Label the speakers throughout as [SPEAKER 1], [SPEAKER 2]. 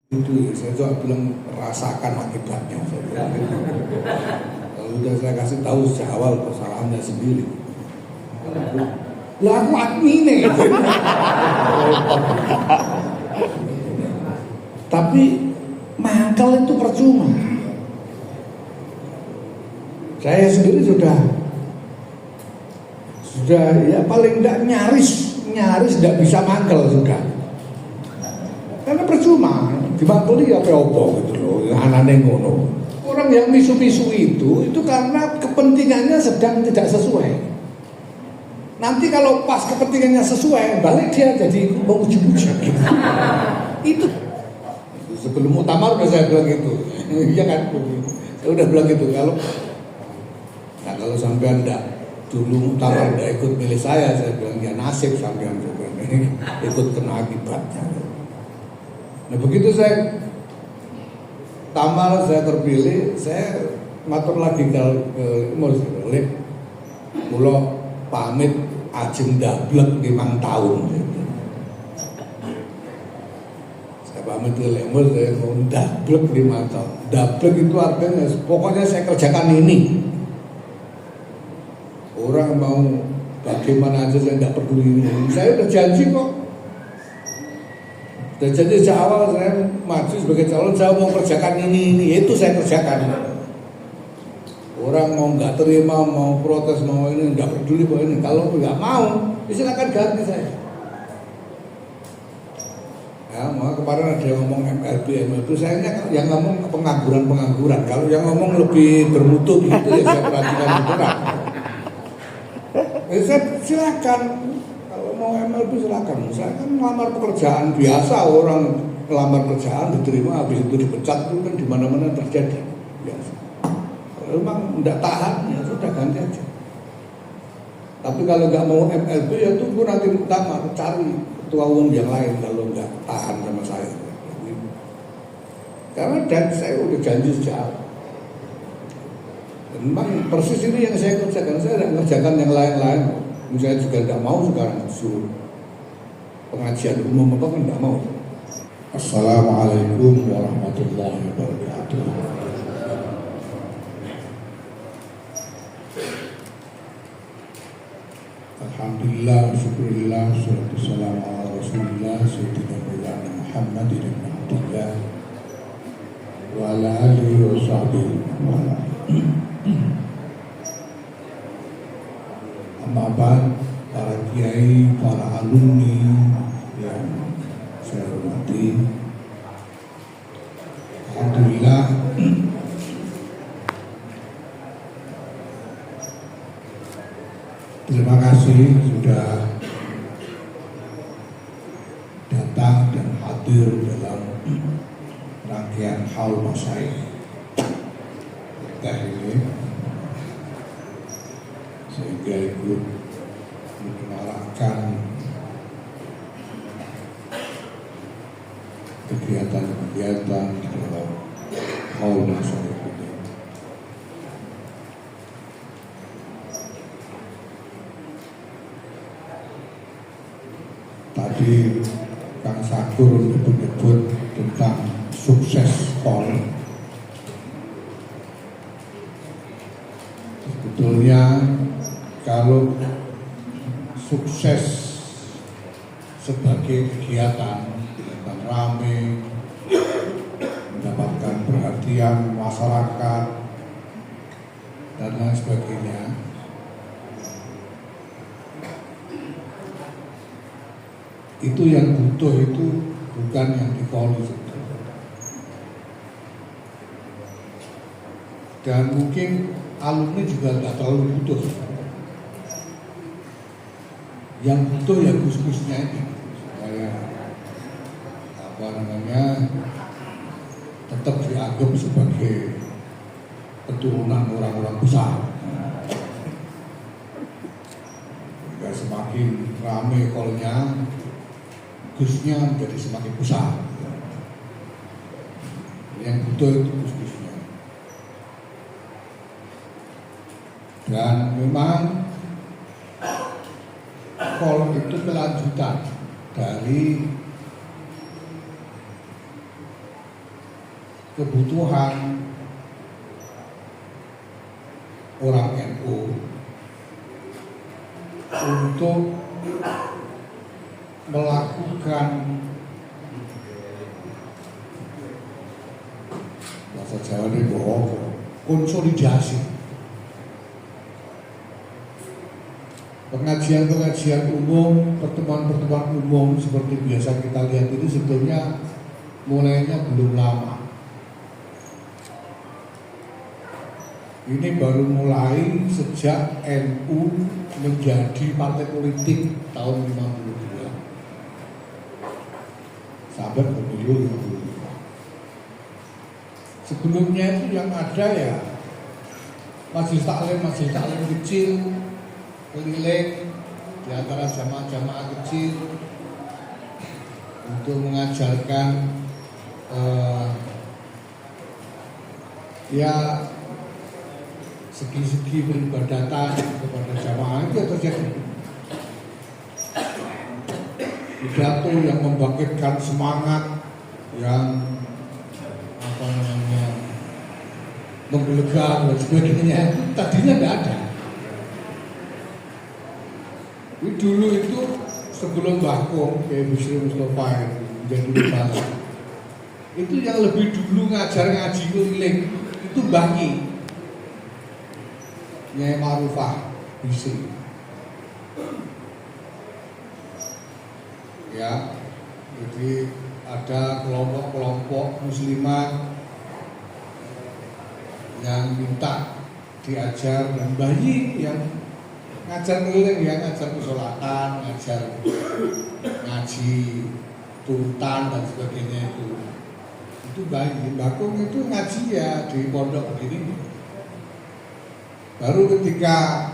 [SPEAKER 1] Itu ya, saya coba bilang rasakan akibatnya. Saya bilang gitu. Kalau udah saya kasih tahu sejak awal kesalahannya sendiri. Lah aku admine. Tapi mangkal itu percuma. Saya sendiri sudah ya paling enggak nyaris enggak bisa mangkal sudah. Karena percuma, dimangkeli apa-apa gitu loh, anane ngono. Orang yang misu-misu itu karena kepentingannya sedang tidak sesuai. Nanti kalau pas kepentingannya sesuai, balik dia jadi mau uji-uji gitu. Itu sebelum muktamar udah saya bilang gitu. Iya kan? Saya udah bilang gitu kalau sampai Anda dulu muktamar udah ikut milih saya bilang ya nasib sampean juga ikut kena akibatnya. Nah begitu saya tamal, saya terpilih, saya matur lagi ke Muslim, mulo pamit ajeng dablek 5 tahun. Saya pamit ke Lemur, saya mau dablek 5 tahun. Dablek itu artinya pokoknya saya kerjakan ini. Orang mau bagaimana aja saya tidak peduli. Saya udah janji kok. Dan jadi sejak awal saya maju sebagai calon, saya mau kerjakan ini, itu saya kerjakan. Orang mau nggak terima, mau protes, mau ini, nggak peduli bahwa ini. Kalau nggak mau, silakan ganti saya. Ya, maka kemarin ada yang ngomong MLB, saya yang ngomong pengangguran. Kalau yang ngomong lebih bermutu gitu ya saya perhatikan beneran. Saya silakan. Mau MLB silakan. Saya kan ngelamar pekerjaan biasa, orang ngelamar kerjaan diterima habis itu dipecat itu kan di mana-mana terjadi biasa. Kalau memang tidak tahan ya sudah ganti aja. Tapi kalau nggak mau MLB ya tunggu nanti muktamar, cari ketua umum yang lain kalau nggak tahan sama saya. Karena dan saya udah janji sejak awal. Memang persis ini yang saya kerjakan, saya tidak mengerjakan yang lain-lain. Saya juga tidak mau sekarang suruh pengajian umum apa kan tidak mau.
[SPEAKER 2] Assalamualaikum warahmatullahi wabarakatuh. Alhamdulillah, syukurillah, salatu wassalamu ala rasulillah sayyidina Maulana Muhammad ibn Abdullah wa ala alihi wa sahbihi wa ala Amaban, para kiai, para alumni yang saya hormati, alhamdulillah terima kasih sudah datang dan hadir dalam rangkaian haul masyayikh ini, sehingga ikut menyuarakan kegiatan-kegiatan di dalam haul masyayikh ini. Tadi Kang Sakur menyebut tentang sukses haul. Sebetulnya kalau sukses sebagai kegiatan rame, mendapatkan perhatian masyarakat dan lain sebagainya, itu yang butuh itu bukan yang dipolis. Dan mungkin alumni juga nggak terlalu butuh. Yang butuh ya gus-gusnya ini supaya tetap dianggap sebagai keturunan orang-orang besar. Jika semakin ramai kolnya, gusnya menjadi semakin besar. Yang butuh itu gus-gusnya. Dan memang kol itu kelanjutan dari kebutuhan orang NU untuk melakukan bahasa Jawa ini konsolidasi pengajian-pengajian umum, pertemuan-pertemuan umum seperti biasa kita lihat ini sebetulnya mulainya belum lama. Ini baru mulai sejak NU menjadi partai politik tahun 52 sampai pemilu 55. Sebelumnya itu yang ada ya majelis taklim kecil keliling di antara jamaah-jamaah kecil untuk mengajarkan ya segi-segi peribadatan kepada jamaah itu terjadi. Pidato yang membangkitkan semangat, yang menggelegar dan sebagainya, tadinya nggak ada. Dulu itu sebelum Bakung kayak Bisri Mustafa menjadi bupati, itu yang lebih dulu ngajar ngaji keliling itu Baki Nyai Marufah Bisri, ya. Jadi ada kelompok-kelompok muslimat yang minta diajar, dan bayi yang ngajar keliling, ya ngajar kesolatan, ngajar ngaji tuntan dan sebagainya itu bayi. Bakung itu ngaji ya di pondok begini. Baru ketika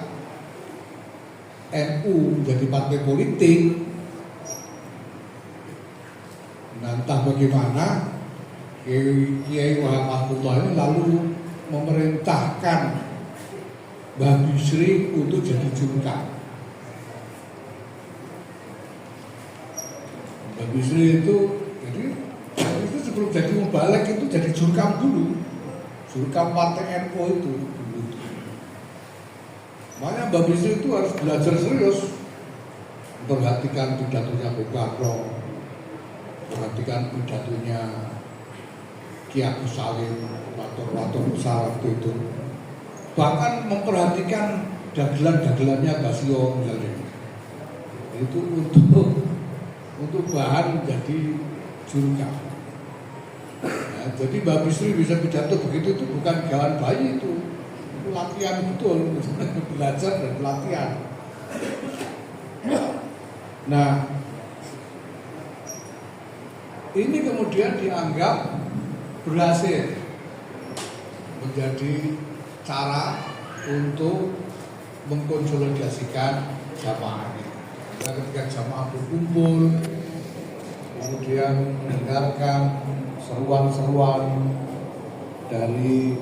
[SPEAKER 2] NU menjadi partai politik, nah entah bagaimana Kiai Wahab Mahmudullah ini lalu memerintahkan Mbah Bisri untuk jadi jurkam. Mbah Bisri itu sebelum jadi mubalek itu jadi jurkam dulu, jurkam partai NU itu. Makanya Mbah Bisri itu harus belajar serius, memperhatikan pidatonya Bung Karno, memperhatikan pidatonya Ki Agus Salim, orator besar waktu itu. Bahkan memperhatikan dagelan-dagelannya Basio misalnya. Itu untuk bahan menjadi jurkam. Nah, jadi Mbah Bisri bisa pidato begitu itu bukan gawan bayi itu latihan betul, belajar dan pelatihan. Nah, ini kemudian dianggap berhasil menjadi cara untuk mengkonsolidasikan jamaah ini. Nah, ketika jamaah berkumpul, kemudian mendengarkan seruan-seruan dari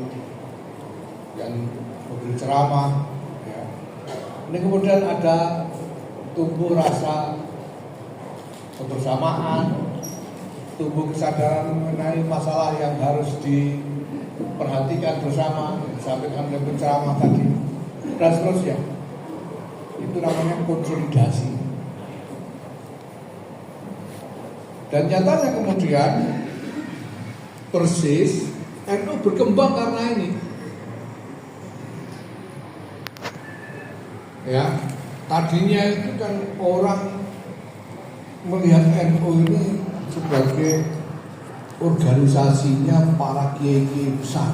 [SPEAKER 2] yang memberi ceramah, ya. Ini kemudian ada tumbuh rasa kebersamaan, tumbuh kesadaran mengenai masalah yang harus diperhatikan bersama, disampaikan oleh penceramah tadi, dan seterusnya. Itu namanya konsolidasi. Dan nyatanya kemudian persis NU berkembang karena ini. Ya, tadinya itu kan orang melihat NU ini sebagai organisasinya para kiai-kiai besar.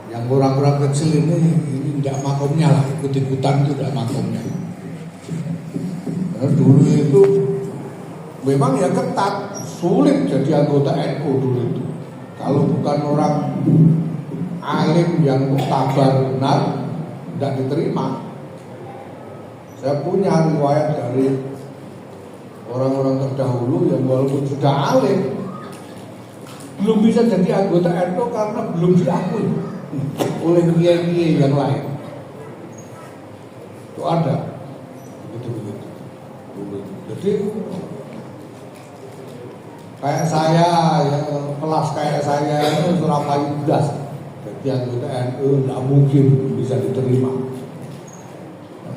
[SPEAKER 2] Yang orang-orang kecil ini tidak makomnya lah, ikut-ikutan itu tidak makomnya. Karena dulu itu memang ya ketat, sulit jadi anggota NU dulu itu. Kalau bukan orang alim yang muktabar benar, tidak diterima. Saya punya riwayat dari orang-orang terdahulu yang walaupun sudah alim belum bisa jadi anggota NU karena belum diakui oleh kiai-kiai yang lain. Itu ada begitu. Jadi kayak saya yang
[SPEAKER 1] kelas kayak saya itu Surabaya belas, jadi anggota NU nggak mungkin bisa diterima.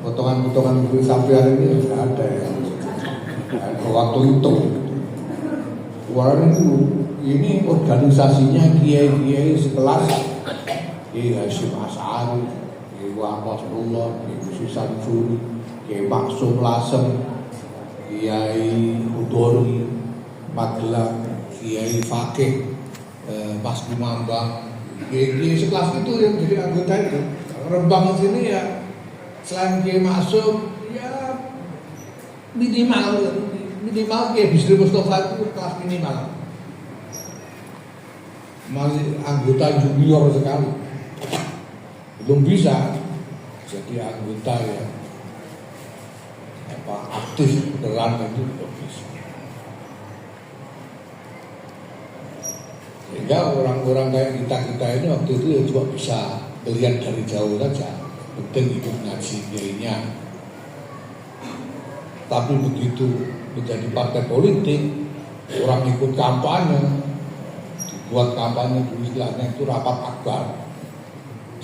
[SPEAKER 1] Potongan-potongan kulit sampean ini nggak ada ya. Waktu itu, orang itu ini organisasinya kiai-kiai sekelas Kiai Hasyim Asy'ari, Kiai Wahab Rasulullah, Kiai Musi Samsuri, Kiai Maksum Lasem, Kiai Udori, Magelang, Kiai Fakih, Mas Kumambang, Kiai sekelas itu yang jadi anggota itu. Rembang sini ya selain Kiai Maksum ya minimal Kiai Bisri Mustafa itu kelas minimal. Masih anggota junior sekali, belum bisa jadi anggota yang aktif beneran itu belum bisa. Sehingga orang-orang kayak kita ini waktu itu ya cuma bisa melihat dari jauh saja, penting ikut ngaji kiainya. Tapi begitu menjadi partai politik, orang ikut kampanye. Buat kampanye dulu istilahnya itu rapat akbar.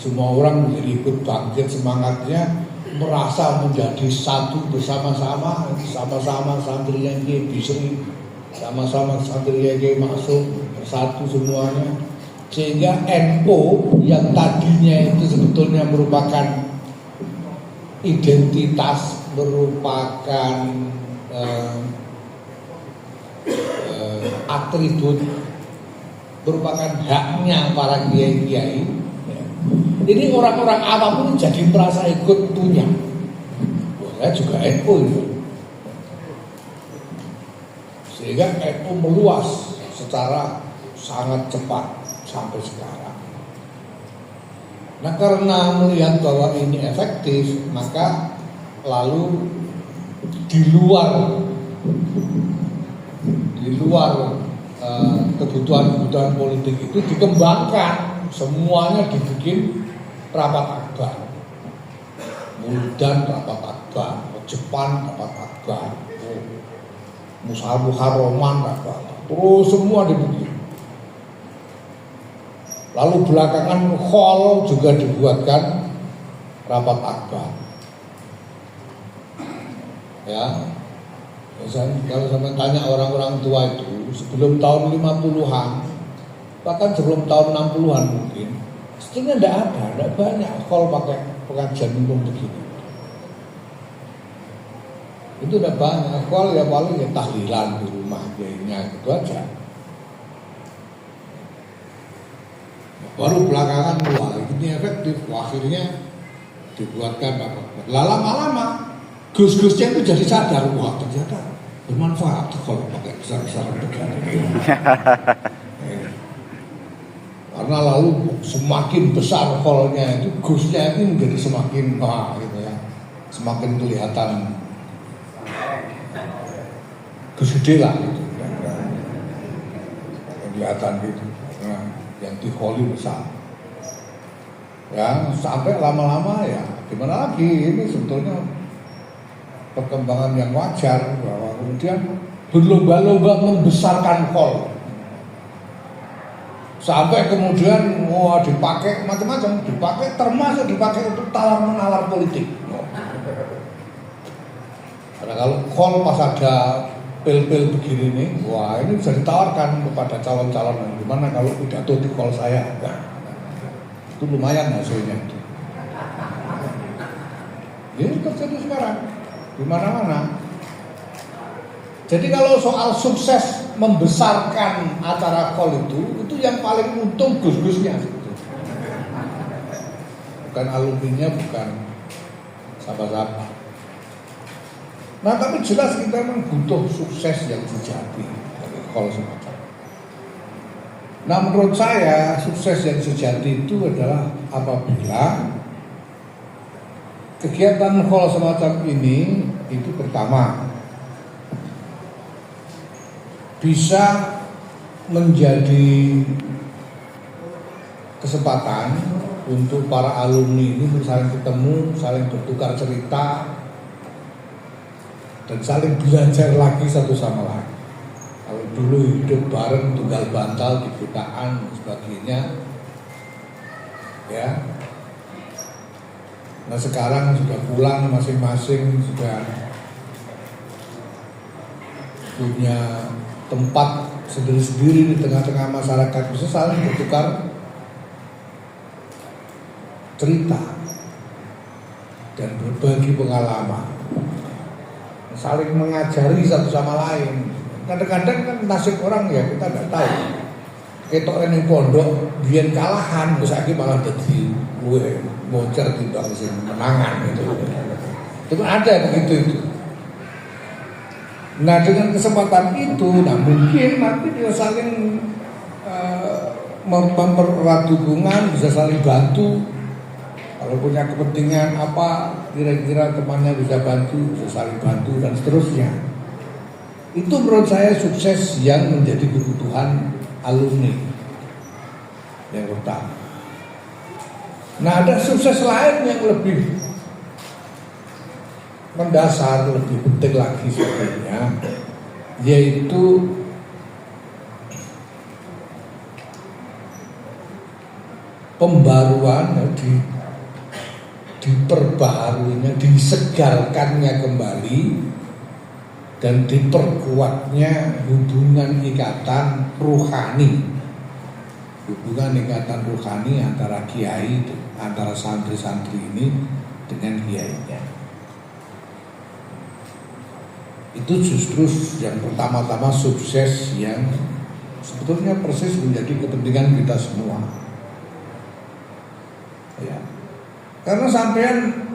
[SPEAKER 1] Semua orang menjadi ikut bangkit semangatnya, merasa menjadi satu bersama-sama, sama-sama santri yang Kiai Bisri, sama-sama santri yang Kiai Maksum, bersatu semuanya. Sehingga NU yang tadinya itu sebetulnya merupakan identitas, merupakan atribut, merupakan haknya para kiai-kiai. Ini orang-orang awam pun jadi merasa ikut punya. Saya juga NU itu. Sehingga NU meluas secara sangat cepat sampai sekarang. Nah, karena melihat bahwa ini efektif, maka lalu di luar kebutuhan politik itu dikembangkan, semuanya dibikin rapat akbar. Muldan rapat akbar, Jepang rapat akbar, Muharraman rapat akbar, terus semua dibikin. Lalu belakangan hall juga dibuatkan rapat akbar. Ya, kalau sampai tanya orang-orang tua itu sebelum tahun 50-an, bahkan sebelum tahun 60-an mungkin, sebetulnya tidak banyak hall pakai pengajian umum begini. Itu tidak banyak hall, ya paling ya tahlilan di rumah kayaknya gitu aja. Baru belakangan wah ini efektif, akhirnya dibuatkan apa? Lama-lama gus-gusnya itu jadi sadar, wah ternyata bermanfaat kalau pakai besar-besaran begini. Karena lalu semakin besar hallnya itu, gusnya itu menjadi semakin gitu ya, semakin kelihatan gede lah gitu, kelihatan gitu. Nah, yang di hall besar. Ya sampai lama-lama ya gimana lagi, ini sebetulnya perkembangan yang wajar bahwa kemudian berlomba-lomba membesarkan hall sampai kemudian dipakai macam-macam, termasuk dipakai untuk talar-menalar politik. Karena kalau hall pas ada pil-pil begini nih, wah ini bisa ditawarkan kepada calon-calon, gimana kalau pidato di hall saya, nah, itu lumayan hasilnya. Ini terjadi sekarang di mana-mana. Jadi kalau soal sukses membesarkan acara hall itu yang paling untung gus-gusnya. Bukan alumninya, bukan siapa-siapa. Nah tapi jelas kita memang butuh sukses yang sejati dari hall semacam. Nah menurut saya sukses yang sejati itu adalah apabila kegiatan hall semacam ini itu pertama bisa menjadi kesempatan untuk para alumni ini saling ketemu, saling bertukar cerita, dan saling belajar lagi satu sama lain. Kalau dulu hidup bareng tunggal bantal di butaan dan sebagainya, ya. Nah sekarang sudah pulang masing-masing, sudah punya tempat sendiri-sendiri di tengah-tengah masyarakat, bisa saling bertukar cerita dan berbagi pengalaman, saling mengajari satu sama lain. Kadang-kadang kan nasib orang ya kita nggak tahu. Ketok ning pondok biyen kalahan, terus saiki malah dadi luwih moncer timbang sing menangan gitu. Itu ada begitu itu. Nah dengan kesempatan itu, nah mungkin nanti dia saling mempererat hubungan, bisa saling bantu. Kalau punya kepentingan apa, kira-kira temannya bisa bantu, bisa saling bantu dan seterusnya. Itu menurut saya sukses yang menjadi kebutuhan alumni yang pertama. Nah ada sukses lain yang lebih mendasar, lebih penting lagi sebenarnya, yaitu pembaruan, diperbaharuinya, disegarkannya kembali dan diperkuatnya hubungan ikatan ruhani, antara kiai, antara santri-santri ini dengan kiainya. Itu justru yang pertama-tama sukses yang sebetulnya persis menjadi kepentingan kita semua. Ya. Karena sampean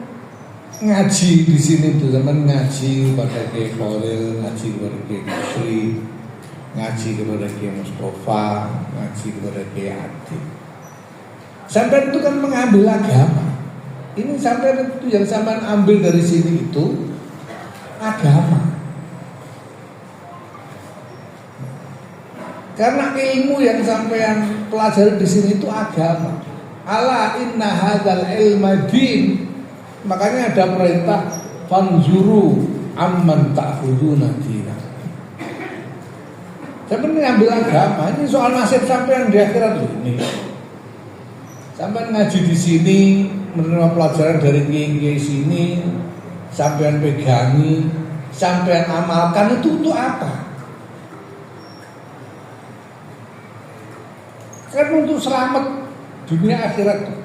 [SPEAKER 1] ngaji di sini tuh, zaman ngaji kepada Kiai Khalil, ngaji kepada Kiai Musri, ngaji kepada Kiai Mustafa, ngaji kepada Kiai Adi. Sampean itu kan mengambil agama. Ini sampean itu yang sampean ambil dari sini itu agama. Karena ilmu yang sampean pelajari di sini itu agama. Ala inna hadzal ilma din. Makanya ada perintah fanzuru amman ta'khuduna dina. Sampeyan ngambil agama, ini soal nasib sampean di akhirat ini. Sampeyan ngaji di sini, menerima pelajaran dari kiai-kiai sini, sampeyan pegangi, sampeyan amalkan itu untuk apa? Kan untuk selamat dunia akhirat.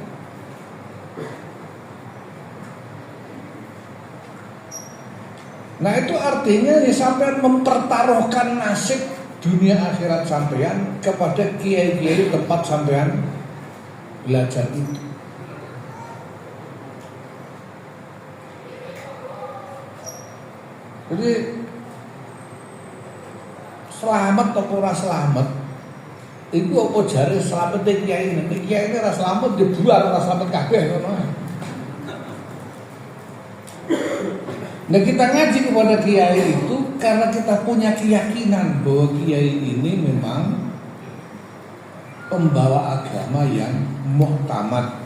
[SPEAKER 1] Nah itu artinya ya sampean mempertaruhkan nasib dunia akhirat sampean kepada kiai-kiai tempat sampean belajar itu. Jadi selamat atau ora selamat itu apa jare selamat kiai ini? Kiai ini ora selamat dibuar, ora selamat kabeh ngono. Nah kita ngaji kepada kiai itu karena kita punya keyakinan bahwa kiai ini memang pembawa agama yang muhtamad,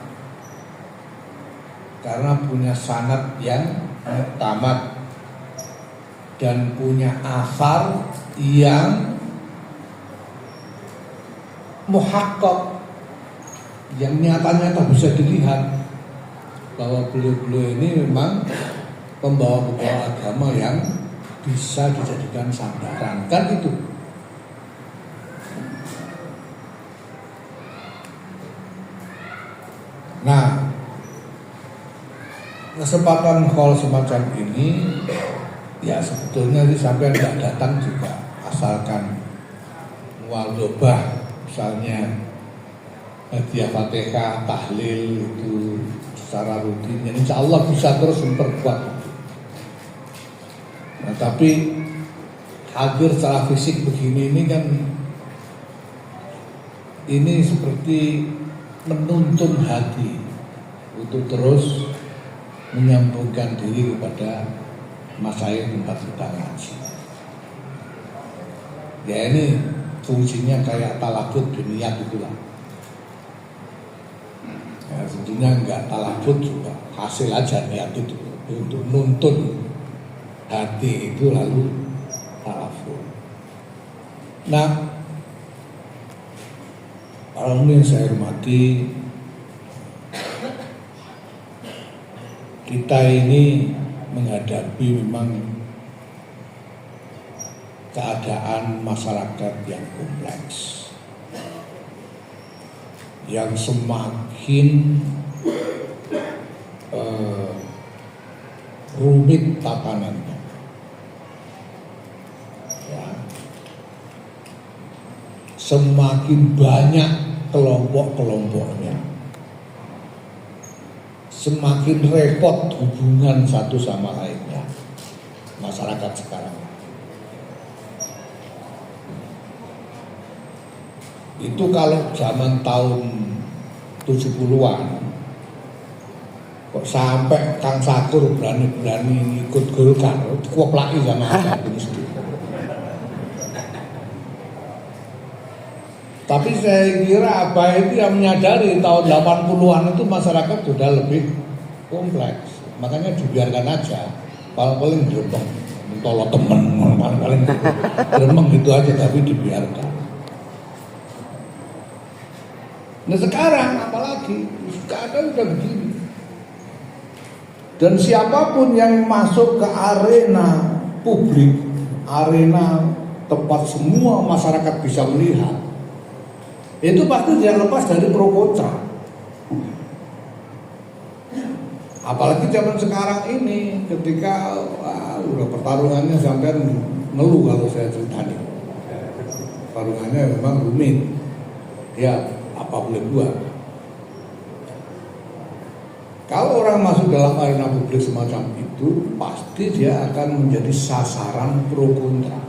[SPEAKER 1] karena punya sanad yang muhtamad dan punya asar yang muhaqqaq, yang nyata-nyata bisa dilihat bahwa beliau-beliau ini memang pembawa-pembawa agama yang bisa dijadikan sandaran, kan itu. Nah, kesempatan hall semacam ini ya sebetulnya sih sampai tidak datang juga, asalkan muadzabah misalnya hadiah Fatihah, tahlil itu secara rutin, insya Allah bisa terus memperkuat. Nah, tapi hadir secara fisik begini ini kan ini seperti menuntun hati untuk terus menyambungkan diri kepada masyayikh tempat kita ngaji. Ya ini fungsinya kayak talabut dunia itulah. Ya, tentunya enggak talabut juga, hasil aja niat itu untuk nuntun hati itu lalu talafut. Nah, orang yang saya hormati, kita ini menghadapi memang keadaan masyarakat yang kompleks, yang semakin rumit tatanannya. Ya. Semakin banyak kelompok-kelompoknya, semakin repot hubungan satu sama lainnya masyarakat sekarang. Itu kalau zaman tahun 70-an kok sampai Kang Sakur berani-berani ikut Golkar, dikoplaki sama Abu mesti. Tapi saya kira apa itu yang menyadari tahun 80-an itu masyarakat sudah lebih kompleks. Makanya dibiarkan aja, paling gerembeng, mentolo temen, paling gerembeng gitu aja, tapi dibiarkan. Nah sekarang apalagi, keadaan udah begini. Dan siapapun yang masuk ke arena publik, arena tempat semua masyarakat bisa melihat, itu pasti dia lepas dari pro kontra. Apalagi zaman sekarang ini, ketika udah pertarungannya sampai ngeluh kalau saya ceritain. Pertarungannya memang rumit. Ya, apa boleh buat. Kalau orang masuk dalam arena publik semacam itu, pasti dia akan menjadi sasaran pro kontra.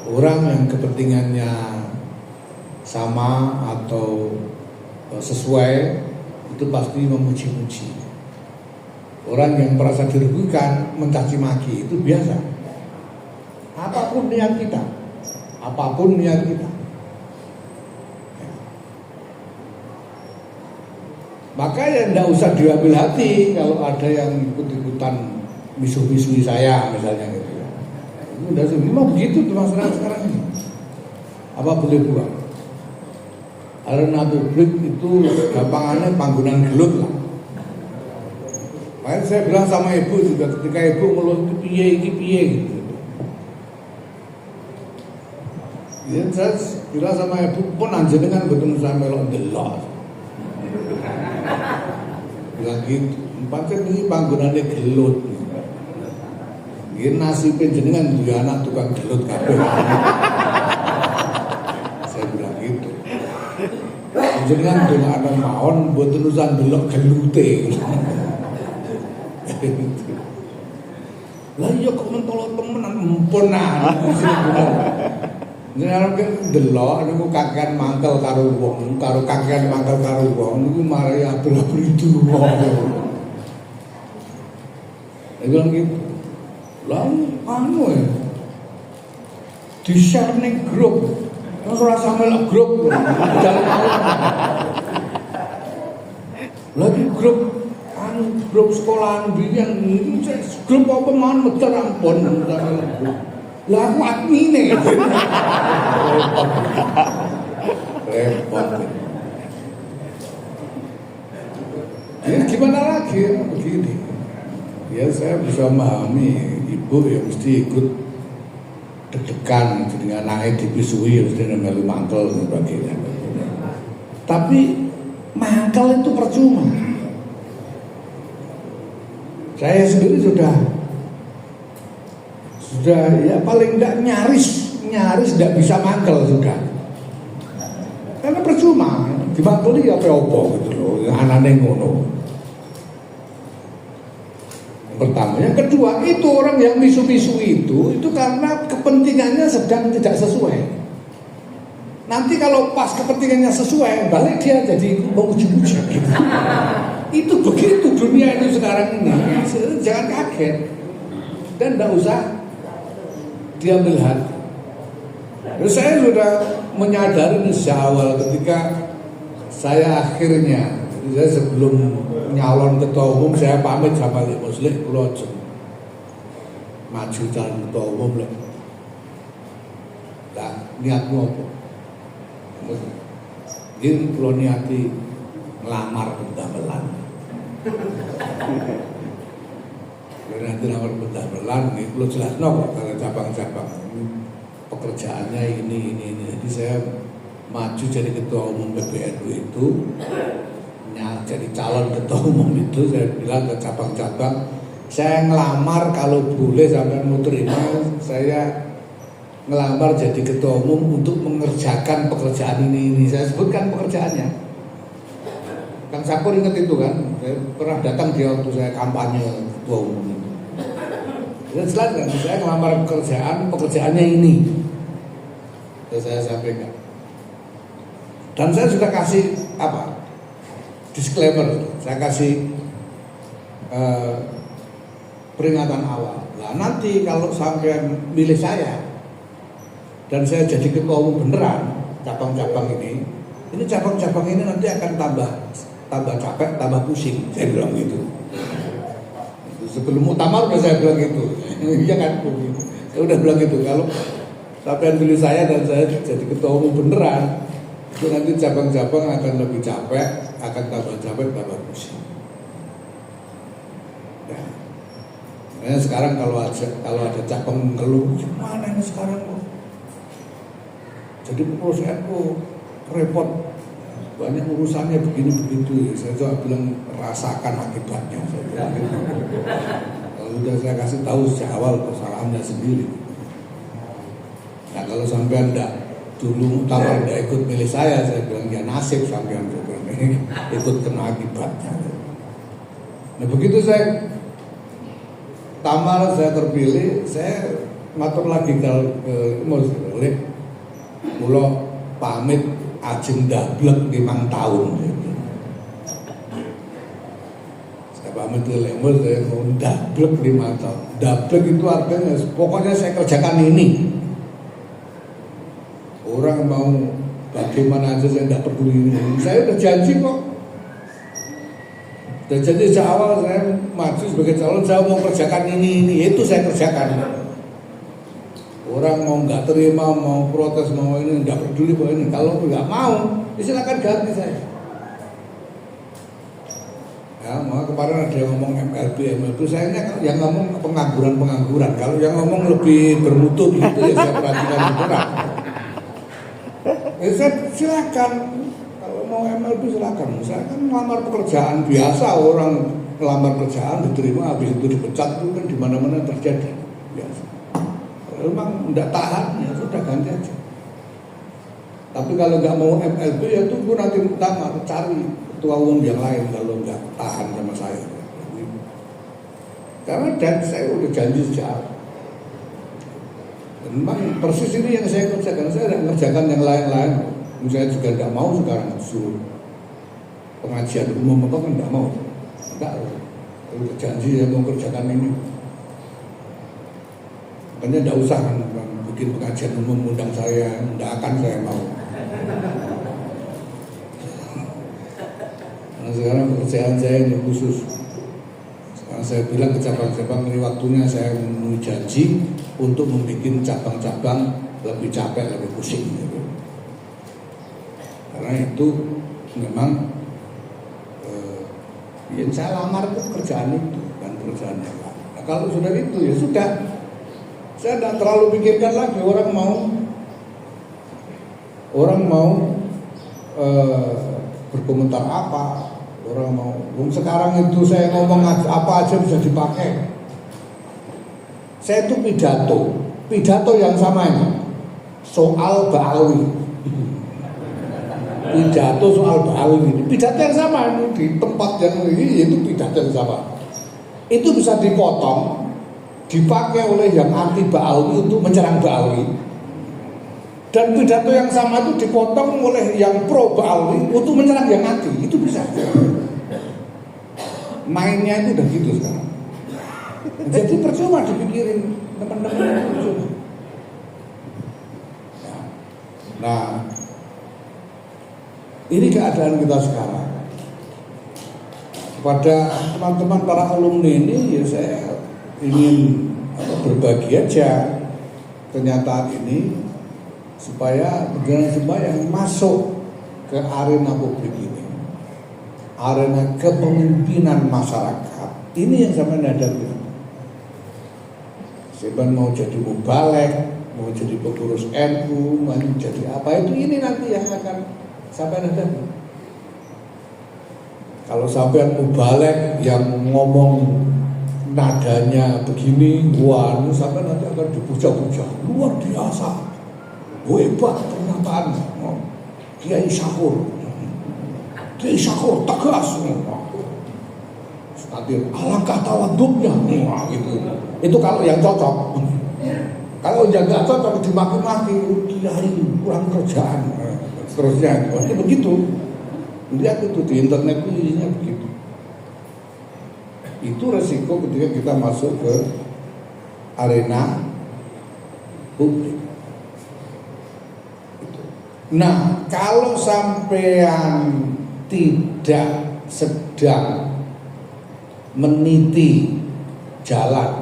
[SPEAKER 1] Orang yang kepentingannya sama atau sesuai itu pasti memuji-muji. Orang yang merasa dirugikan, mencaci maki itu biasa. Apapun niat kita, apapun niat kita. Maka ya tidak usah diambil hati kalau ada yang ikut-ikutan misuh-misuhi saya misalnya gitu ya. Itu udah memang begitu tuh masyarakat sekarang ini. Apa boleh buat? Arena publik itu gampangannya panggonan gelut lah. Makanya saya bilang sama ibu juga ketika ibu ngeluh piye gitu. Ya saya bilang sama ibu pun anjenengan betul saya melok delok. Bilang gitu, pancen ini panggonane gelut. Nggih nasibe jenengan duwe anak tukang gelut kabeh. Saya bilang gitu. Jenengan duwe anak mawon mboten usah delok gelute. Lah iya kok mentolo temenan empunan. Jenengan delok niku kakean mangkel karo wong, karo kakean mangkel karo wong niku mari abel-abel itu. Iku gitu. Lah anu ya. Di-share ning grup. Terus ora sampe grup. Lagi grup grup sekolahan biyen grup apa mawon meter ampun lah aku admine repot. Ya gimana lagi begini. Ya saya bisa memahami ibu ya mesti ikut deg-degan dengan anaknya dipisui mesti melu mangkel dan sebagainya. Tapi mangkel itu percuma. Saya sendiri sudah ya paling tidak nyaris tidak bisa mangkel sudah. Karena percuma dimangkeli apa-apa gitu loh, anane ngono. Pertama, yang kedua itu orang yang misu-misu itu karena kepentingannya sedang tidak sesuai. Nanti kalau pas kepentingannya sesuai, balik dia jadi mau uji-uji. Itu begitu dunia itu sekarang ini. Jangan kaget dan tidak usah diambil hati. Terus saya sudah menyadari sejak awal ketika saya akhirnya, saya sebelum nyalon ketua umum saya pamit sama Pak Muslik, kula maju calon ketua umum lah. Lah niatmu apa? Ini kalau niati ngelamar pendamelan. Kalau niati ngelamar pendamelan, ini kalau jelas kalau cabang-cabang pekerjaannya ini. Jadi saya maju jadi ketua umum PBNU itu, jadi calon ketua umum itu, saya bilang ke cabang-cabang, saya ngelamar kalau boleh sampai mau terima, saya ngelamar jadi ketua umum untuk mengerjakan pekerjaan ini. Saya sebutkan pekerjaannya. Kang Sapur ingat itu kan? Saya pernah datang dia waktu saya kampanye ketua umum itu. Jelas kan? Saya ngelamar pekerjaannya ini. Itu saya sampaikan. Dan saya sudah kasih disclaimer. Saya kasih peringatan awal. Nah nanti kalau sampai milih saya dan saya jadi ketua umum beneran cabang-cabang ini cabang-cabang ini nanti akan tambah capek, tambah pusing. Saya bilang gitu. Sebelum muktamar udah saya bilang gitu. Iya kan? Saya udah bilang gitu. Kalau sampai pilih saya dan saya jadi ketua umum beneran, itu nanti cabang-cabang akan lebih capek, akan tambah capek, tambah pusing. Ya. Nah, sekarang kalau ada cabang ngeluh, gimana ini sekarang kok? Jadi perusahaan kok repot, banyak urusannya begini-begitu. Saya coba bilang rasakan akibatnya. Saya bilang gitu. Kalau sudah saya kasih tahu sejak awal kesalahannya sendiri. Nah kalau sampai Anda dulu muktamar tidak ikut milih saya bilang ya nasib sampai Anda ikut kena akibatnya. Nah begitu saya tamar, saya terpilih, saya ngatur lagi kalau oleh mula pamit ajeng dablek 5 tahun. Saya pamit lemur, saya mau dablek 5 tahun. Dablek itu artinya pokoknya saya kerjakan ini. Orang mau bagaimana aja saya tidak peduli. Saya udah janji kok. Dan janji sejak awal saya maju sebagai calon, saya mau kerjakan ini, itu saya kerjakan. Orang mau nggak terima, mau protes, mau ini, nggak peduli bahwa ini. Kalau nggak mau, silakan ganti saya. Ya, maka kemarin ada yang ngomong MLB, saya ini yang ngomong pengangguran. Kalau yang ngomong lebih bermutu gitu ya saya perhatikan benar. Saya silakan, kalau mau MLB silakan. Saya kan melamar pekerjaan biasa, orang melamar kerjaan diterima, habis itu dipecat itu kan di mana-mana terjadi biasa. Kalau memang tidak tahan ya sudah ganti aja. Tapi kalau nggak mau MLB ya tunggu nanti muktamar, cari ketua umum yang lain kalau nggak tahan sama saya. Karena saya udah janji sejak awal. Memang persis ini yang saya kerjakan, saya tidak mengerjakan yang lain-lain. Saya juga tidak mau sekarang suruh pengajian umum apa kan tidak mau. Tidak, kalau janji saya mau kerjakan ini. Makanya tidak usah kan bikin pengajian umum undang saya, tidak akan saya mau. Nah, sekarang pekerjaan saya ini khusus. Sekarang saya bilang ke cabang-cabang ini waktunya saya memenuhi janji untuk membuat cabang-cabang lebih capek, lebih pusing gitu. Karena itu memang yang saya lamar itu pekerjaan itu, bukan pekerjaan yang lain. Nah, kalau sudah itu ya sudah, saya tidak terlalu pikirkan lagi orang mau berkomentar apa, orang mau. Sekarang itu saya ngomong apa aja bisa dipakai. Saya itu pidato yang sama ini soal Ba'alwi. Pidato soal Ba'alwi ini pidato yang sama ini di tempat yang ini itu pidato yang sama. Itu bisa dipotong, dipakai oleh yang anti Ba'alwi untuk menyerang Ba'alwi. Dan pidato yang sama itu dipotong oleh yang pro Ba'alwi untuk menyerang yang anti. Itu bisa. Mainnya itu udah gitu sekarang. Jadi percuma dipikirin teman-teman itu. Nah, ini keadaan kita sekarang. Pada teman-teman para alumni ini, ya saya ingin berbagi aja kenyataan ini. supaya yang masuk ke arena publik ini, arena kepemimpinan masyarakat. Ini yang sampai hadapi. Siapa mau jadi mubalek, mau jadi pengurus NU, mau jadi apa itu, ini nanti yang akan sampai hadapi. Kalau sampai mubalek yang ngomong nadanya begini, wah, sampai nanti akan dipuja-puja, luar biasa, hebat pernyataan Kiai Syakur tegas, nanti alangkah tawaduknya, gitu. Itu kalau yang cocok. Kalau yang nggak cocok dimaki-maki, Kiai kurang kerjaan, seterusnya. Itu begitu. Lihat itu di internet itu isinya begitu. Itu resiko ketika kita masuk ke arena publik. Nah, kalau sampean tidak sedang meniti jalan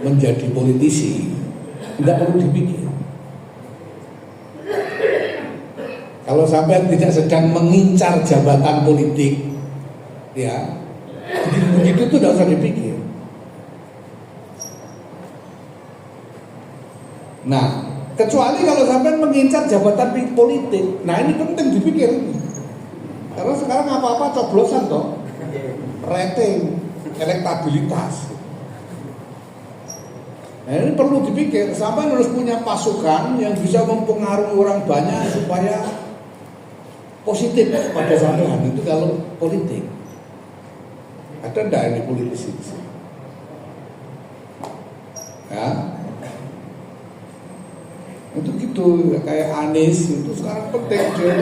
[SPEAKER 1] menjadi politisi, tidak perlu dipikir. Kalau sampean tidak sedang mengincar jabatan politik, ya, begitu itu tidak usah dipikir. Nah, kecuali kalau sampean mengincar jabatan politik, nah ini penting dipikir. Karena sekarang apa-apa coblosan toh, rating, elektabilitas. Nah ini perlu dipikir. Sampean harus punya pasukan yang bisa mempengaruhi orang banyak supaya positif pada sampean. Itu kalau politik. Ada enggak ini politisi? Ya. Itu gitu, kayak Anies itu sekarang penting dia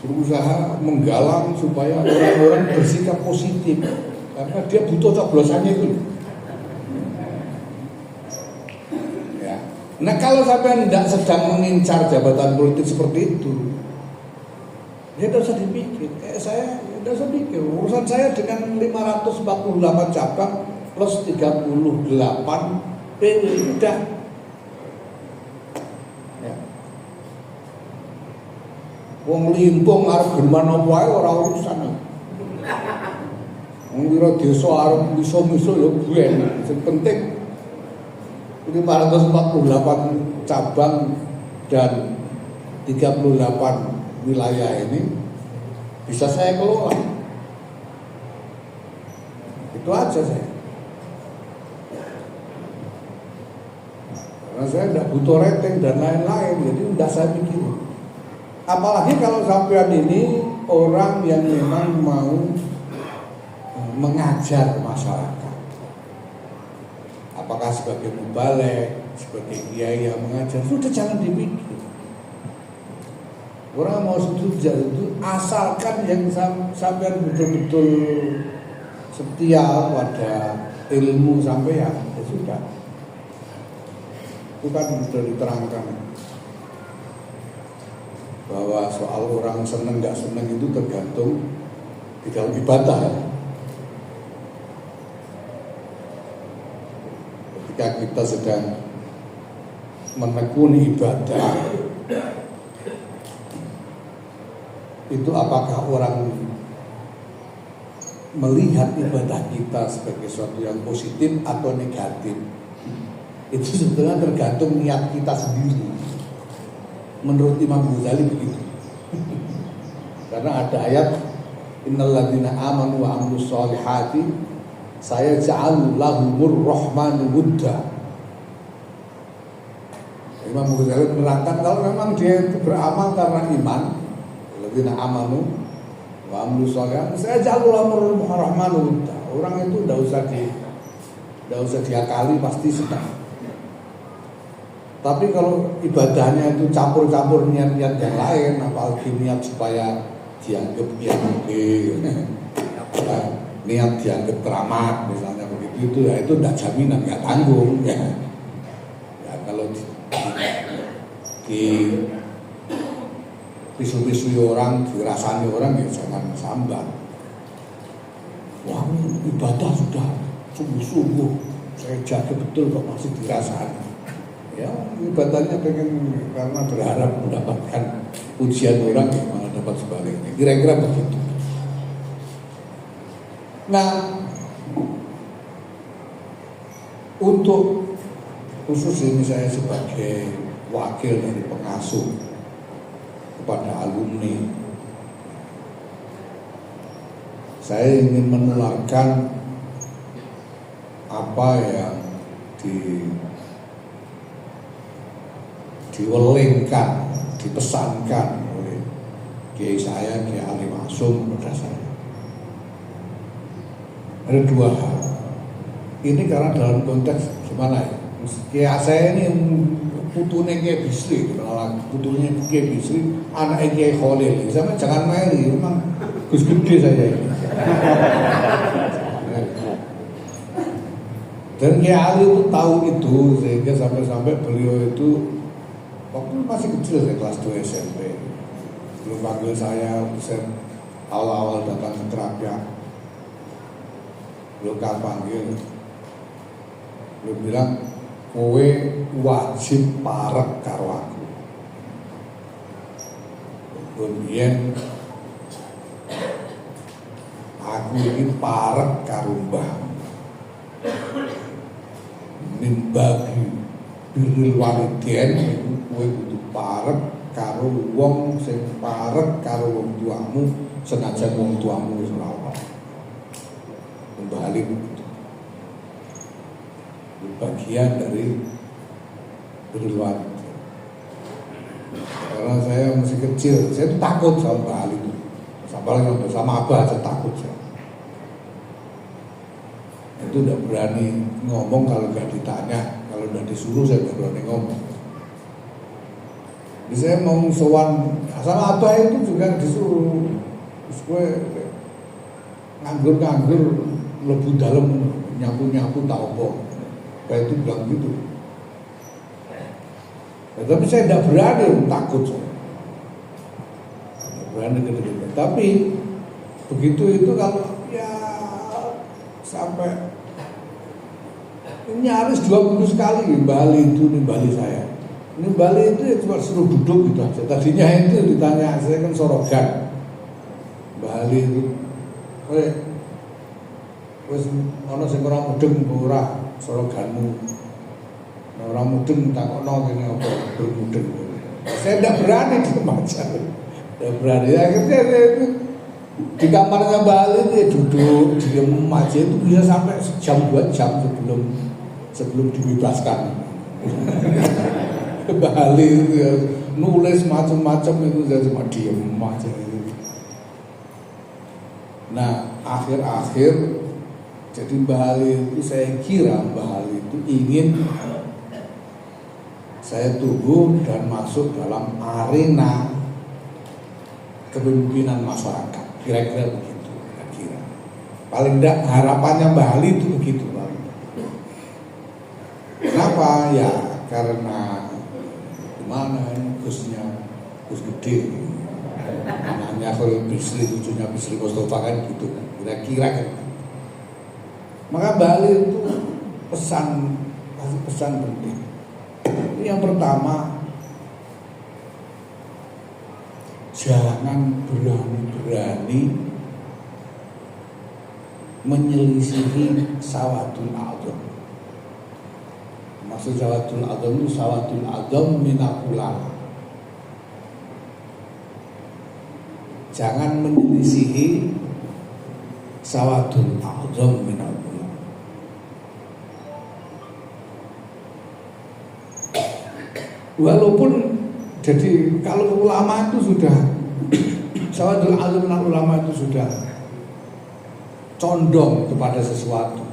[SPEAKER 1] berusaha menggalang supaya orang-orang bersikap positif karena dia butuh coblosannya itu. Ya. Nah kalau sampai tidak sedang mengincar jabatan politik seperti itu, ya tidak usah dipikir. Kayak saya tidak usah pikir. Urusan saya dengan 548 cabang plus 38 PW udah. Wong limpung arep geman apa wae ora urusan. Wong wira desa arep miso-miso ya ben. Sing penting 548 cabang dan 38 wilayah ini bisa saya kelola. Itu aja saya. Karena saya tidak butuh rating dan lain-lain, jadi tidak saya pikirin. Apalagi kalau sampean ini orang yang memang mau mengajar masyarakat. Apakah sebagai mubalek, sebagai kiai yang mengajar, sudah jangan dipikir. Orang mau setuju itu asalkan yang sampean betul-betul setia pada ilmu sampean, ya sudah. Itu kan sudah diterangkan bahwa soal orang seneng nggak seneng itu tergantung di dalam ibadah. Ketika kita sedang menekuni ibadah, itu apakah orang melihat ibadah kita sebagai sesuatu yang positif atau negatif? Itu sebetulnya tergantung niat kita sendiri. Menurut Imam Ghazali begitu. Karena ada ayat innal ladzina amanu wa amilus solihati sayaj'alu lahumur rahmanu wudda. Imam Ghazali menerangkan kalau memang dia itu beramal karena iman, ladzina amanu wa amilus solihati sayaj'alu lahumur rahmanu wudda. Orang itu tidak usah diakali, pasti senang. Tapi kalau ibadahnya itu campur-campur niat-niat yang lain, apalagi niat supaya dianggap niat dianggap keramat misalnya begitu, itu ya itu tidak jaminan, nggak tanggung ya. Ya kalau di pisu-pisui orang, dirasani orang ya jangan sambat. Wah ibadah sudah sungguh-sungguh saya jaga betul kok masih dirasani. Ya ibadatnya pengen karena berharap mendapatkan pujian orang yang malah dapat sebaliknya. Kira-kira begitu. Nah, untuk khusus ini saya sebagai wakil dari pengasuh kepada alumni, saya ingin menularkan apa yang diwelengkan, dipesankan oleh kiai saya, Kiai Ali Maksum kepada saya. Ada dua hal. Ini karena dalam konteks gimana ya? Kiai saya ini putunya Kiai Bisri, putunya Kiai Bisri, anaknya Kiai Khalil. Sama jangan main, memang Gus Gede saja ini. Dan Kiai Ali itu tahu itu, sehingga sampai-sampai beliau itu waktu masih kecil, saya kelas 2 SMP, belum panggil saya awal-awal datang ke Terapiak, beliau kan panggil, beliau bilang, kowe wajib parek karo aku. Kemudian aku ini parek karo mbah, mimbagi birrul walidain iku kowe kudu parek karo wong sing parek karo wong tuamu senajan wong tuamu wis ora ana. Kembali begitu. Bagian dari birrul walidain. Karena saya masih kecil, saya tuh takut sama Mbak Ali itu. Sama Abah saya takut saya. Itu udah berani ngomong kalau nggak ditanya, kalau udah disuruh saya nggak berani ngomong. Jadi saya mau sowan sama Abah itu juga disuruh, terus gue nganggur lebih dalam nyapu tak apa, kayak itu bilang gitu. Ya, tapi saya tidak berani, takut saya. Tidak berani gitu. Tapi begitu itu kalau ya sampai nyaris 2 minggu sekali Bali itu nimbali saya. Nimbali itu ya cuma suruh duduk gitu aja. Tadinya itu ditanya, saya kan Sorogan. Bali itu, wes ana sing ora mudeng ora Soroganmu. Nah, orang mudeng takokno kene apa bermudeng. Saya tidak berani di macam. Tidak berani. Akhirnya itu di kamarnya Bali itu ya duduk diem aja itu bisa sampai sejam 2 jam sebelum dibebaskan. Bali itu ya nulis macam-macam itu saya cuma diem aja itu. Nah akhir-akhir jadi Bali itu saya kira Bali itu ingin saya tunggu dan masuk dalam arena kepemimpinan masyarakat, kira-kira begitu, kira-kira. Paling tidak harapannya Mbak Ali itu begitu, paling. Kenapa? Ya karena gimana Gusnya, Gus Gede, anaknya Khalil Bisri, cucunya Bisri Mustafa kan gitu, kira-kira kan. Maka Mbak Ali itu pesan penting. Yang pertama, jangan berani-berani menyelisihi sawadul a'dham. Maksud sawadul a'dham itu sawadul a'dham minal ulama. Jangan menyelisihi sawadul a'dham minal ulama. Walaupun jadi kalau ulama itu sudah sawadul a'dham minal ulama itu sudah condong kepada sesuatu.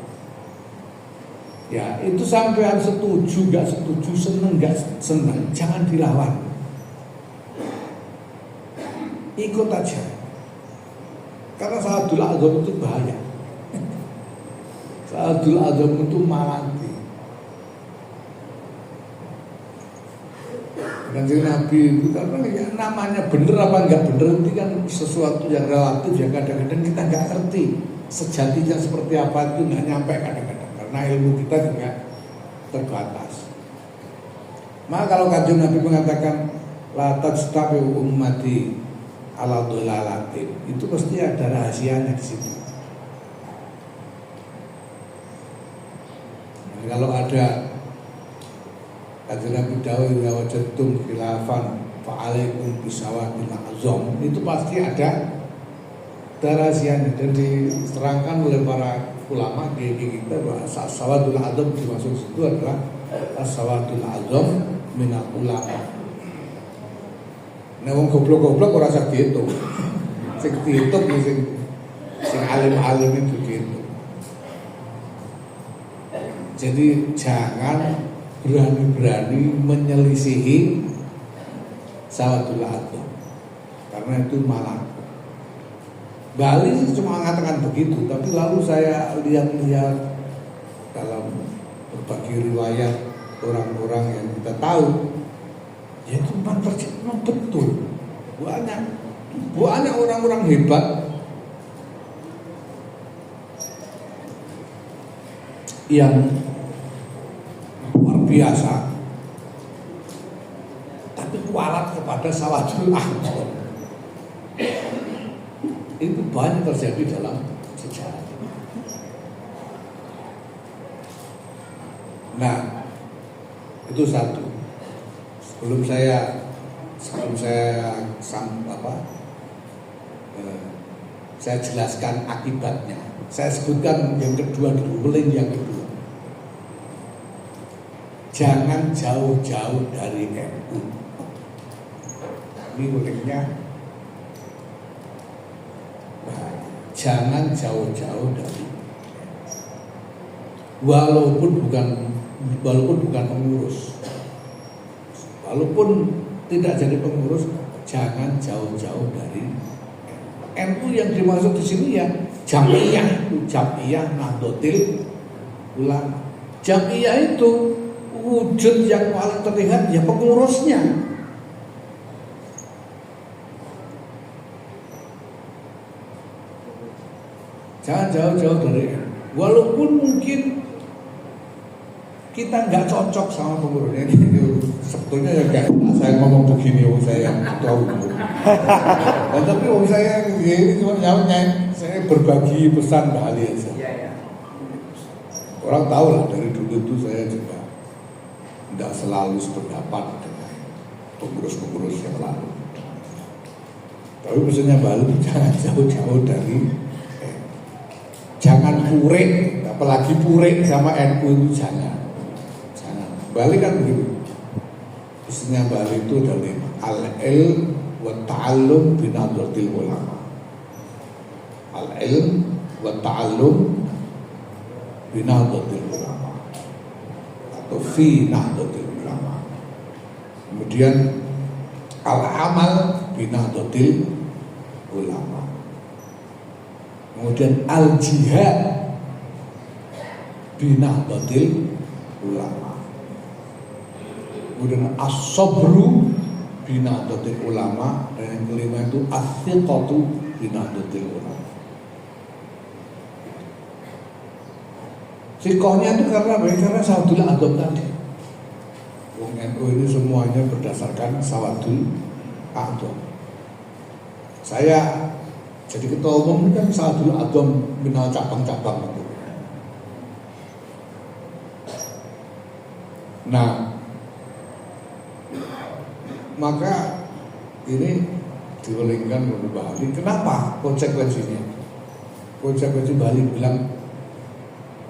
[SPEAKER 1] Ya, itu sampean setuju, gak setuju, seneng, gak seneng, jangan dilawan. Ikut aja. Karena sawadul a'dham itu bahaya. Sawadul a'dham itu malanti. Kanjeng Nabi itu karena ya namanya bener apa enggak bener itu kan sesuatu yang relatif yang kadang-kadang kita nggak ngerti sejatinya seperti apa itu nggak nyampe kadang-kadang karena ilmu kita juga terbatas. Maka kalau Kanjeng Nabi mengatakan la tajtabi ummati ala dhalalatin, itu pasti ada rahasianya di situ. Nah, kalau ada Kanjeng Nabi dawuh ya wajadtum khilafan fa'alaikum bisawatil azam, itu pasti ada rahasianya dan diterangkan oleh para ulama kiai kita bahwa sawadul azam dimaksud itu adalah sawadul azam minal ulama. Nah wong goblok-goblok ora usah gitu. Sing dihitung sing alim-alim itu gitu. Jadi jangan berani-berani menyelisihi sawadul azam, karena itu malah Bali cuma mengatakan begitu, tapi lalu saya lihat-lihat dalam berbagai riwayat orang-orang yang kita tahu, ya itu memang betul. Banyak orang-orang hebat yang luar biasa, tapi kualat kepada sawadul azam. Itu banyak terjadi dalam sejarah. Nah, itu satu. Sebelum saya jelaskan akibatnya. Saya sebutkan yang kedua dulu, yang kedua. Jangan jauh-jauh dari NU. Ini linknya. Jangan jauh-jauh dari, walaupun bukan pengurus, walaupun tidak jadi pengurus, jangan jauh-jauh dari NU. Yang dimaksud di sini ya Jam'iyah Nahdlatul Ulama. Jam'iyah itu wujud yang paling terlihat ya pengurusnya. Jangan jauh-jauh dari, walaupun mungkin kita nggak cocok sama pengurusnya. Sebetulnya ya kayak saya ngomong begini, saya tahu. Dan tapi saya ini cuma nyawa saya berbagi pesan Bali aja. Orang tahu lah dari dulu itu saya juga tidak selalu sependapat dengan pengurus-pengurus yang lalu. Tapi pesannya Bali jangan jauh-jauh dari. Jangan purek, apalagi purek sama NU itu jangan. Bali kan begitu. Isinya Bali itu adalah al-ilm wa ta'allum bi nahdlatil ulama. Al-ilm wa ta'allum bi nahdlatil ulama atau fi nahdlatil ulama. Kemudian al-amal bi nahdlatil ulama. Kemudian al-jihad binahdlatil ulama. Kemudian as-sabru binahdlatil ulama. Dan yang kelima itu as-siqatu binahdlatil ulama. Siqahnya itu karena sawadul azam tadi. Wong NU ini semuanya berdasarkan sawadul azam. Saya jadi ketua umum ini kan sawadul azam minal cabang-cabang itu. Nah, maka ini diwelingkan oleh Bali. Kenapa konsekuensinya? Konsekuensi Bali bilang,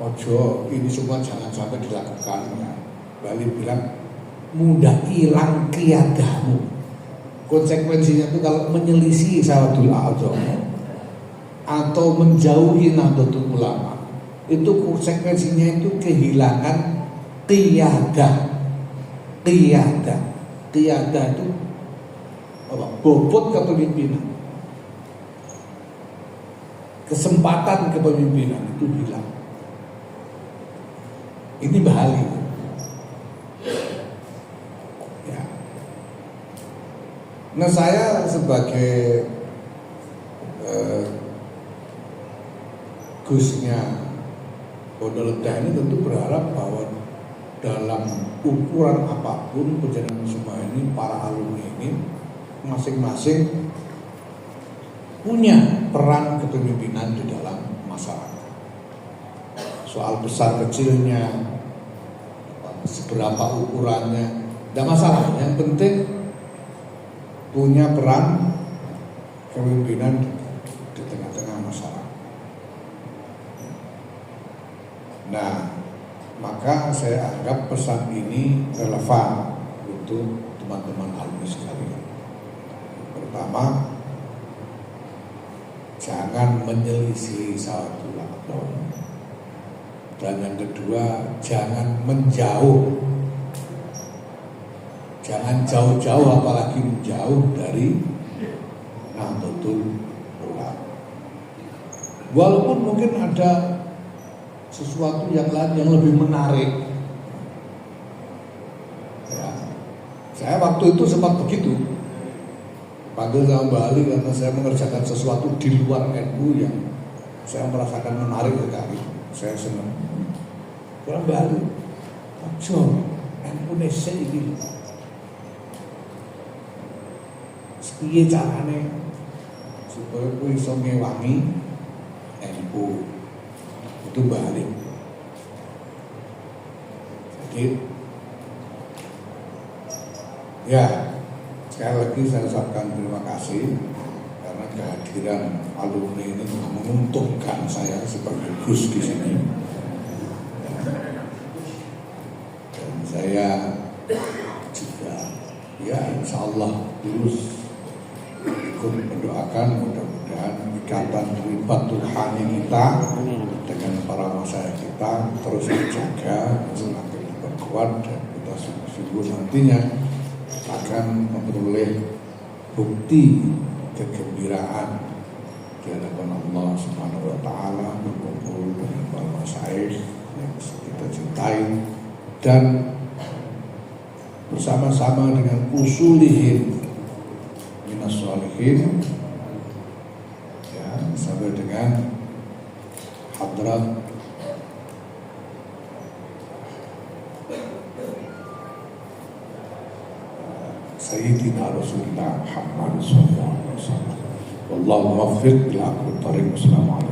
[SPEAKER 1] ojo ini semua jangan sampai dilakukan. Bali bilang mudah hilang kiadamu. Konsekuensinya itu kalau menyelisih sawadul azam atau menjauhi Nahdlatul Ulama, itu konsekuensinya itu kehilangan qiyadah. Qiyadah itu apa? Bobot kepemimpinan. Kesempatan kepemimpinan itu hilang. Ini bahaya. Ya. Nah, saya sebagai Gusnya Pondok Ledah ini tentu berharap bahwa dalam ukuran apapun penjenengan semua ini, para alumni ini masing-masing punya peran kepemimpinan di dalam masyarakat. Soal besar kecilnya, seberapa ukurannya, tidak masalah. Yang penting punya peran kepemimpinan di tengah-tengah masyarakat. Nah, maka saya anggap pesan ini relevan untuk teman-teman alumni sekalian. Pertama, jangan menyelisih satu lakon. Dan yang kedua, jangan menjauh. Jangan jauh-jauh, apalagi menjauh dari Nahdlatul Ulama. Walaupun mungkin ada sesuatu yang lain yang lebih menarik. Ya, saya waktu itu sempat begitu, panggil sama Mbak Ali karena saya mengerjakan sesuatu di luar NU yang saya merasakan menarik sekali. Saya senang. Kalau Mbak Ali, ojo NU Indonesia ini, sepiye carane supaya kowe iso ngewangi NU. Itu balik. Jadi ya, sekali lagi saya ucapkan terima kasih karena kehadiran alumni ini menguntungkan saya sebagai Gus di sini. Dan saya juga ya insya Allah terus ikut mendoakan mudah-mudahan ikatan ribatul hani kita dengan para masyarakat kita terus dijaga semakin berkuat, dan kita sungguh-sungguh nantinya akan memperoleh bukti kegembiraan di hadapan Allah Subhanahu wa taala, berkumpul dengan para masyayikh yang kita cintai dan bersama-sama dengan usulihim minas sholihin, ya, sampai dengan hadrat Sayyidina Rasulullah Muhammad sallallahu alaihi wasallam. Wallahu muwaffiq ila aqwamit thariq. Assalamualaikum.